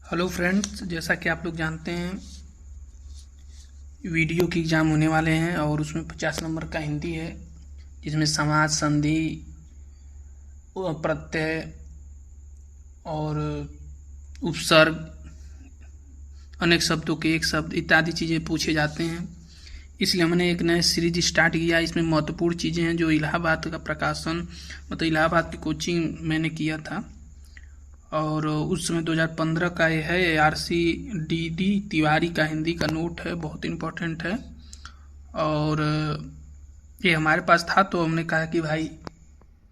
Hello friends, जैसा कि आप लोग जानते हैं वीडियो की एग्ज़ाम होने वाले हैं और उसमें 50 नंबर का हिंदी है, जिसमें समास, संधि, प्रत्यय और उपसर्ग, अनेक शब्दों के एक शब्द इत्यादि चीज़ें पूछे जाते हैं। इसलिए हमने एक नया सीरीज स्टार्ट किया। इसमें महत्वपूर्ण चीज़ें हैं जो इलाहाबाद का प्रकाशन मतलब इलाहाबाद की कोचिंग मैंने किया था और उस समय 2015 का ये है। ARCDD तिवारी का हिंदी का नोट है, बहुत इम्पोर्टेंट है और ये हमारे पास था तो हमने कहा कि भाई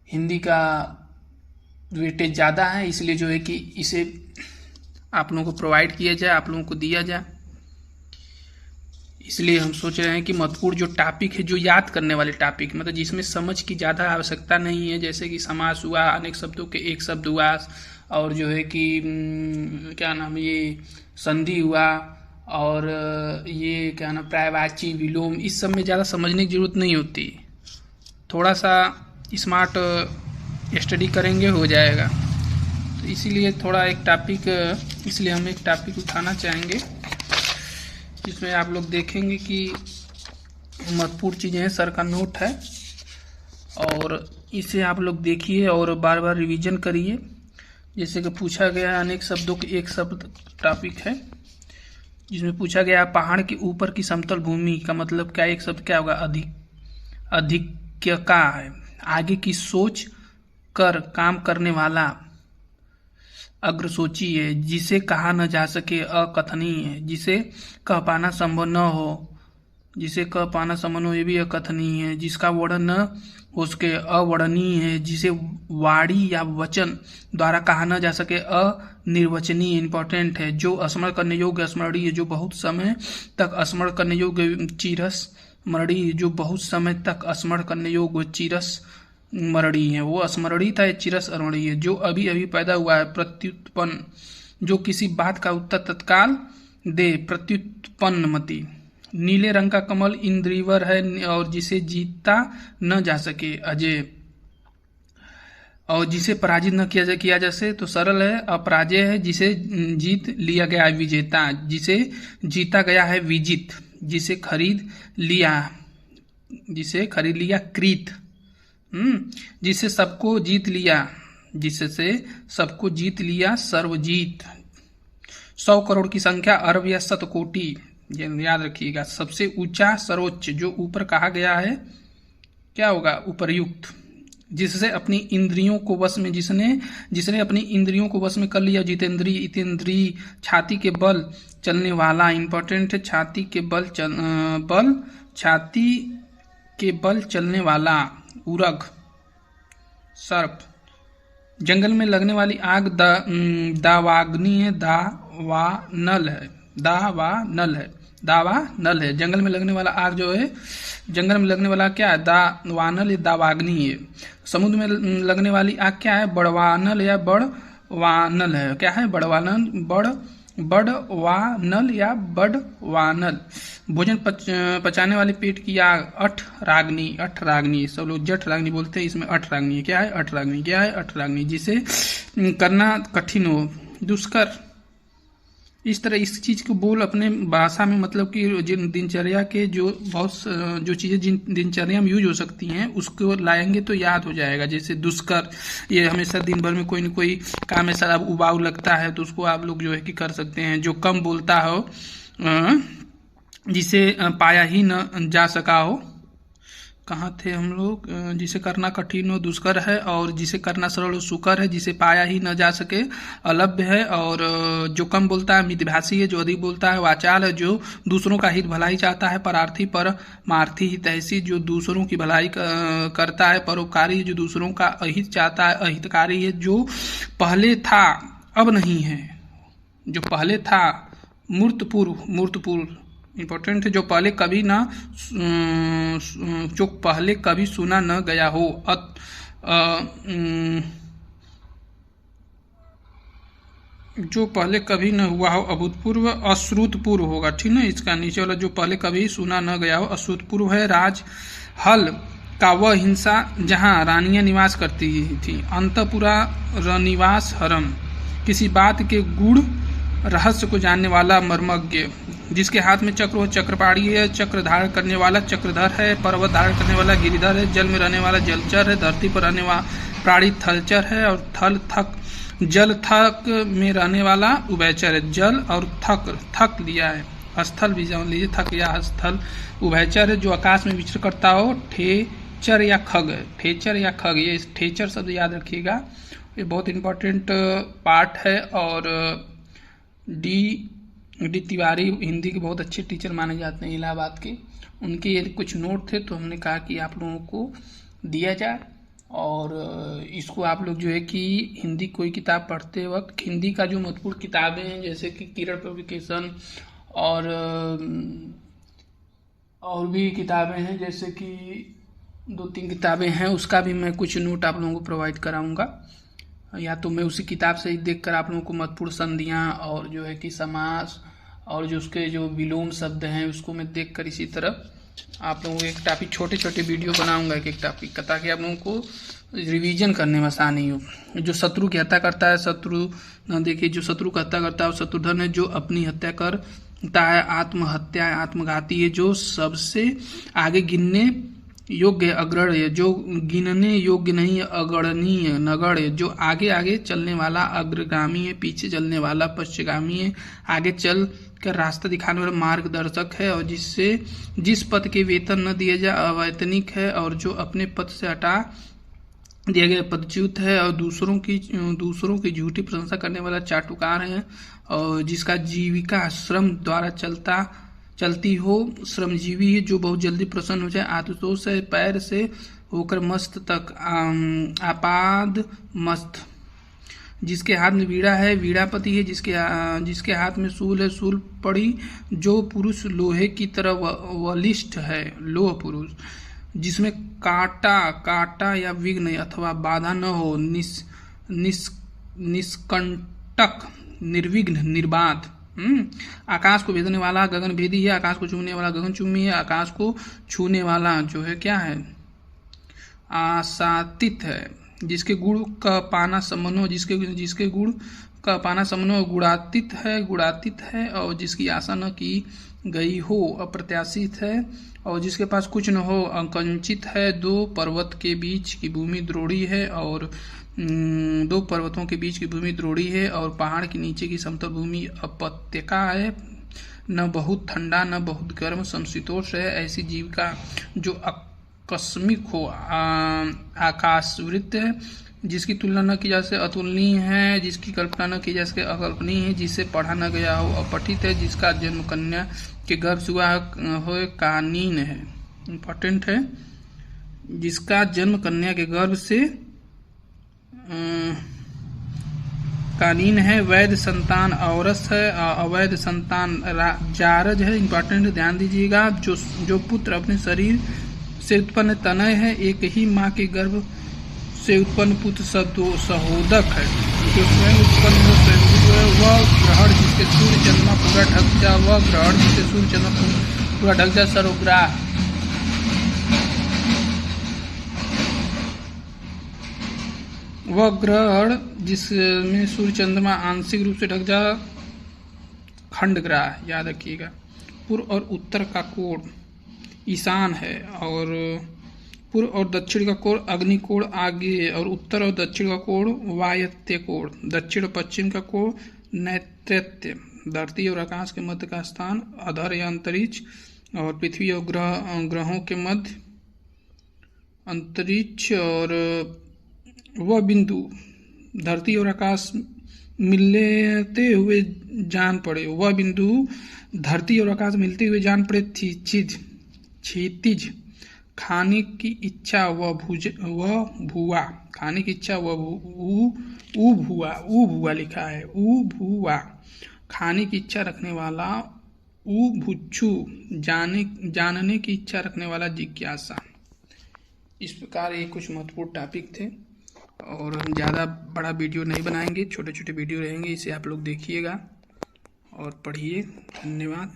हिंदी का वेटेज ज़्यादा है, इसलिए जो है कि इसे आप लोगों को प्रोवाइड किया जाए, आप लोगों को दिया जाए। इसलिए हम सोच रहे हैं कि महत्वपूर्ण जो टॉपिक है, जो याद करने वाले टॉपिक मतलब जिसमें समझ की ज़्यादा आवश्यकता नहीं है, जैसे कि समास हुआ, अनेक शब्दों के एक शब्द हुआ और जो है कि क्या नाम ये संधि हुआ और ये क्या नाम पर्यायवाची, विलोम, इस सब में ज़्यादा समझने की ज़रूरत नहीं होती। थोड़ा सा स्मार्ट स्टडी करेंगे हो जाएगा। तो इसीलिए थोड़ा एक टॉपिक इसलिए हम एक टॉपिक उठाना चाहेंगे जिसमें आप लोग देखेंगे कि महत्वपूर्ण चीज़ें हैं। सर का नोट है और इसे आप लोग देखिए और बार बार रिवीजन करिए। जैसे कि पूछा गया है अनेक शब्दों के एक शब्द टॉपिक है, जिसमें पूछा गया पहाड़ के ऊपर की समतल भूमि का मतलब क्या, एक शब्द क्या होगा, अधिक्यका है। आगे की सोच कर काम करने वाला अग्रसोची है। जिसे कहा न जा सके अकथनीय है। जिसे कह पाना संभव न हो, जिसे कह पाना संभव हो ये भी अकथनीय है। जिसका वर्णन न हो सके अवर्णनीय है। जिसे वाणी या वचन द्वारा कहा न जा सके अनिर्वचनीय इंपॉर्टेंट है। जो स्मरण करने योग्य स्मरणीय है। जो बहुत समय तक स्मरण करने योग्य चिरस्मरणीय, जो बहुत समय तक स्मरण करने योग्य चिरस्मरणीय है। वो स्मरणीय था, चिरस्मरणीय है। जो अभी अभी पैदा हुआ है प्रत्युत्पन्न, जो किसी बात का उत्तर तत्काल दे, प्रत्युत्पन्नमति। नीले रंग का कमल इंद्रिवर है और जिसे जीता न जा सके अजय, और जिसे पराजित न किया जा सके तो सरल है अपराजय है। जिसे जीत लिया गया है विजेता, जिसे जीता गया है विजित। जिसे खरीद लिया कृत। जिसे सबको जीत लिया, जिससे सबको जीत लिया सर्वजीत। 100 करोड़ की संख्या अरब या शतकोटि, याद रखिएगा। सबसे ऊंचा सर्वोच्च, जो ऊपर कहा गया है क्या होगा, उपर्युक्त। जिससे अपनी इंद्रियों को वश में, जिसने अपनी इंद्रियों को वश में कर लिया, जितेंद्रिय, इतेंद्रिय। छाती के बल चलने वाला, इंपॉर्टेंट है। छाती के बल चलने वाला, उरग, सर्प। जंगल में लगने वाली आग दावाग्नि है, दावानल है। जंगल में लगने वाला आग जो है, जंगल में लगने वाला क्या है, दावानल या दावाग्नि है। समुद्र में लगने वाली आग क्या है, बड़वानल या बड़वानल है। क्या है, बड़वानल या बड़वानल। भोजन पचाने वाले पेट की आग, अठराग्नि। सब लोग जठराग्नि बोलते हैं, इसमें अठराग्नि। क्या है, अठराग्नि। जिसे करना कठिन हो, दुष्कर। इस तरह इस चीज को बोल अपने भाषा में, मतलब कि जिन दिनचर्या के जो चीजें जिन दिनचर्या में यूज हो सकती हैं उसको लाएंगे तो याद हो जाएगा। जैसे दुष्कर, ये हमेशा दिन भर में कोई न कोई काम ऐसा उबाऊ लगता है तो उसको आप लोग जो है कि कर सकते हैं। जो कम बोलता हो, जिसे पाया ही न जा सका हो, कहाँ थे हम लोग, जिसे करना कठिन हो दुष्कर है, और जिसे करना सरल हो सुकर है। जिसे पाया ही न जा सके अलभ्य है, और जो कम बोलता है मितभाषी है। जो अधिक बोलता है वाचाल है। जो दूसरों का हित भलाई चाहता है परार्थी, परमार्थी हितैषी। जो दूसरों की भलाई करता है परोपकारी है। जो दूसरों का अहित चाहता है अहितकारी है। जो पहले था अब नहीं है, जो पहले था मूर्तपूर्व इंपॉर्टेंट है। जो पहले कभी सुना न गया हो, जो पहले कभी न हुआ हो अभूतपूर्व, अश्रुतपूर्व होगा, ठीक है। इसका नीचे वाला जो पहले कभी सुना न गया हो अश्रुतपूर्व है। राज हल का वह हिंसा जहाँ रानियां निवास करती थी। अंतपुरा रनिवास हरम। किसी बात के गुण रहस्य को जानने वाला मर्मज्ञ, जिसके हाथ में चक्र हो चक्रपाणी है, चक्र धारण करने वाला चक्रधर है, पर्वत धारण करने वाला गिरिधर है, जल में रहने वाला जलचर है, धरती पर रहने वाला प्राणी थलचर है, और थल थक जल थक में रहने वाला उभयचर है। जल और थक लिया है, स्थल भी जान लीजिए, थक या स्थल उभयचर है, जो आकाश में विचरण करता हो। ठेचर या खग, ठेचर या खग, ये ठेचर शब्द याद रखिएगा, ये बहुत इंपॉर्टेंट पार्ट है। और डी तिवारी हिंदी के बहुत अच्छे टीचर माने जाते हैं इलाहाबाद के, उनके ये कुछ नोट थे तो हमने कहा कि आप लोगों को दिया जाए। और इसको आप लोग जो है कि हिंदी कोई किताब पढ़ते वक्त हिंदी का जो महत्वपूर्ण किताबें हैं जैसे कि किरण पब्लिकेशन और भी किताबें हैं, जैसे कि 2-3 किताबें हैं, उसका भी मैं कुछ नोट आप लोगों को प्रोवाइड कराऊंगा, या तो मैं उसी किताब से ही देखकर आप लोगों को महत्वपूर्ण संधियाँ और जो है कि समास और जो उसके जो विलोम शब्द हैं उसको मैं देखकर इसी तरह आप लोगों को एक टॉपिक छोटे छोटे वीडियो बनाऊंगा एक टॉपिक का, ताकि आप लोगों को रिवीजन करने में आसानी हो। जो शत्रु की हत्या करता है, शत्रु देखिए, जो शत्रु की हत्या करता है वो शत्रुधन है, जो अपनी हत्या करता है आत्महत्या है, आत्मघाती है, जो सबसे आगे गिनने योग्य अग्रण्य, जो गिनने योग्य नहीं अगणनीय नगण्य, जो आगे आगे चलने वाला अग्रगामी है, पीछे चलने वाला पश्चिगामी है, आगे चल कर रास्ता दिखाने वाला मार्गदर्शक है, और जिस पद के वेतन न दिया जाए अवैतनिक है, और जो अपने पद से हटा दिया गया पदच्युत है, और दूसरों की झूठी प्रशंसा करने वाला चाटुकार है, और जिसका जीविका श्रम द्वारा चलती हो, श्रमजीवी है, जो बहुत जल्दी प्रसन्न हो जाए, आतुतोष है, पैर से होकर मस्त तक आपाद मस्त, जिसके हाथ में वीणा है, वीणापति है, जिसके हाथ में शूल है, शूल पड़ी, जो पुरुष लोहे की तरह बलिष्ठ है, लोह पुरुष, जिसमें काटा या विघ्न अथवा बाधा न हो, निष्कंटक निर्विघ्न निर्बाध, आकाश को भेदने वाला गगन भेदी है, आकाश को छूने वाला गगन चुम्बी है, आकाश को छूने वाला जो है क्या है आसातित है, जिसके गुण का पाना समनो, जिसके गुण का पाना समनो गुणातीत है, और जिसकी आशा न की गई हो अप्रत्याशित है, और जिसके पास कुछ न हो अंकंचित है, 2 पर्वत के बीच की भूमि द्रोड़ी है, और 2 पर्वतों के बीच की भूमि द्रोड़ी है, और पहाड़ के नीचे की समतल भूमि अपत्यका है, न बहुत ठंडा न बहुत गर्म, समशीतोष्ण है, ऐसी जीविका जो आकस्मिक हो आकाशवृत्त है, जिसकी तुलना न की जा सके अतुलनीय है, जिसकी कल्पना न की जा सके अकल्पनीय है, जिसे पढ़ा न गया हो अपठित है, जिसका जन्म कन्या के गर्भ से हुआ हो कानीन है, इम्पोर्टेंट है, जिसका जन्म कन्या के गर्भ से कानीन है, वैध संतान औरस है, अवैध संतान जारज है, इम्पोर्टेंट ध्यान दीजिएगा, जो पुत्र अपने शरीर से उत्पन्न तनय है, एक ही माँ के गर्भ से उत्पन्न पुत्र सहोदक है, जो स्वयं उत्पन्न हो स्वयं है, वह ग्रहण जिसके सूर्य चंद्रमा पूरा ढक जा, वह ग्रहण जिसके सूर्य चंद्रमा पूरा ढक जा, सर्वग्राह, वह ग्रहण जिसमें सूर्य चंद्रमा आंशिक रूप से ढक जा, खंडग्राह, याद रखिएगा। पूर्व और उत्तर का कोण ईशान है, और पूर्व और दक्षिण का कोण अग्निकोण आगे है, और उत्तर और दक्षिण का कोण वायव्य कोण, दक्षिण और पश्चिम का कोण नैऋत्य, धरती और आकाश के मध्य का स्थान अधर या अंतरिक्ष, और पृथ्वी और ग्रहों के मध्य अंतरिक्ष, और वह बिंदु धरती और आकाश मिलते हुए जान पड़े, वह बिंदु धरती और आकाश मिलते हुए जान पड़े, क्षितिज, खाने की इच्छा वह भुआ, खाने की इच्छा वह भुआ लिखा है, भुआ, खाने की इच्छा रखने वाला, भुच्छु, जानने की इच्छा रखने वाला, जिज्ञासा। इस प्रकार ये कुछ महत्वपूर्ण टॉपिक थे, और हम ज़्यादा बड़ा वीडियो नहीं बनाएंगे, छोटे छोटे वीडियो रहेंगे, इसे आप लोग देखिएगा और पढ़िए। धन्यवाद।